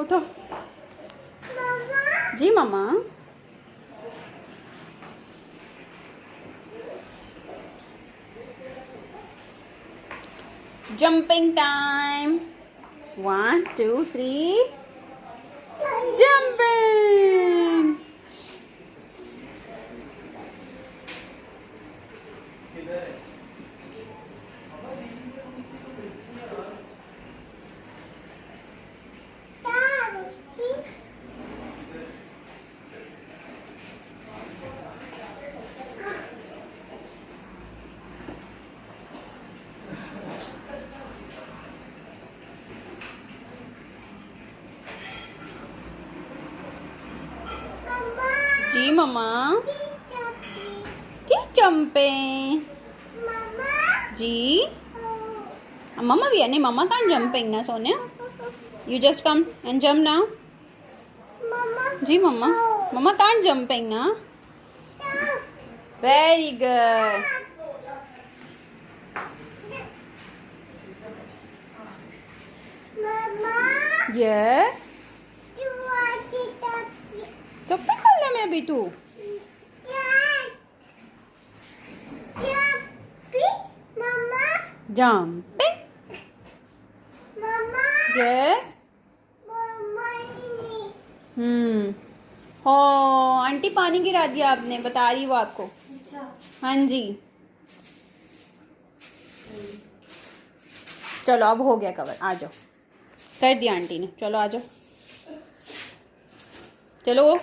उठो। जी मम्मा। Jumping time. 1 2 3 जंपिंग। जी मम्मा। जंपिंग। जी मम्मा भी है नहीं, मम्मा can't jumping ना Sonia. You just come and jump now. Ji mamma. Mamma can't jumping ना। Very good. Yes. चप्पल खोलने में अभी तू। Jumping. Yes. हो आंटी पानी गिरा दिया आपने, बता रही वो आपको। हाँ जी। चलो अब हो गया कवर, आ जाओ। कर दिया आंटी ने, चलो आ जाओ। चलो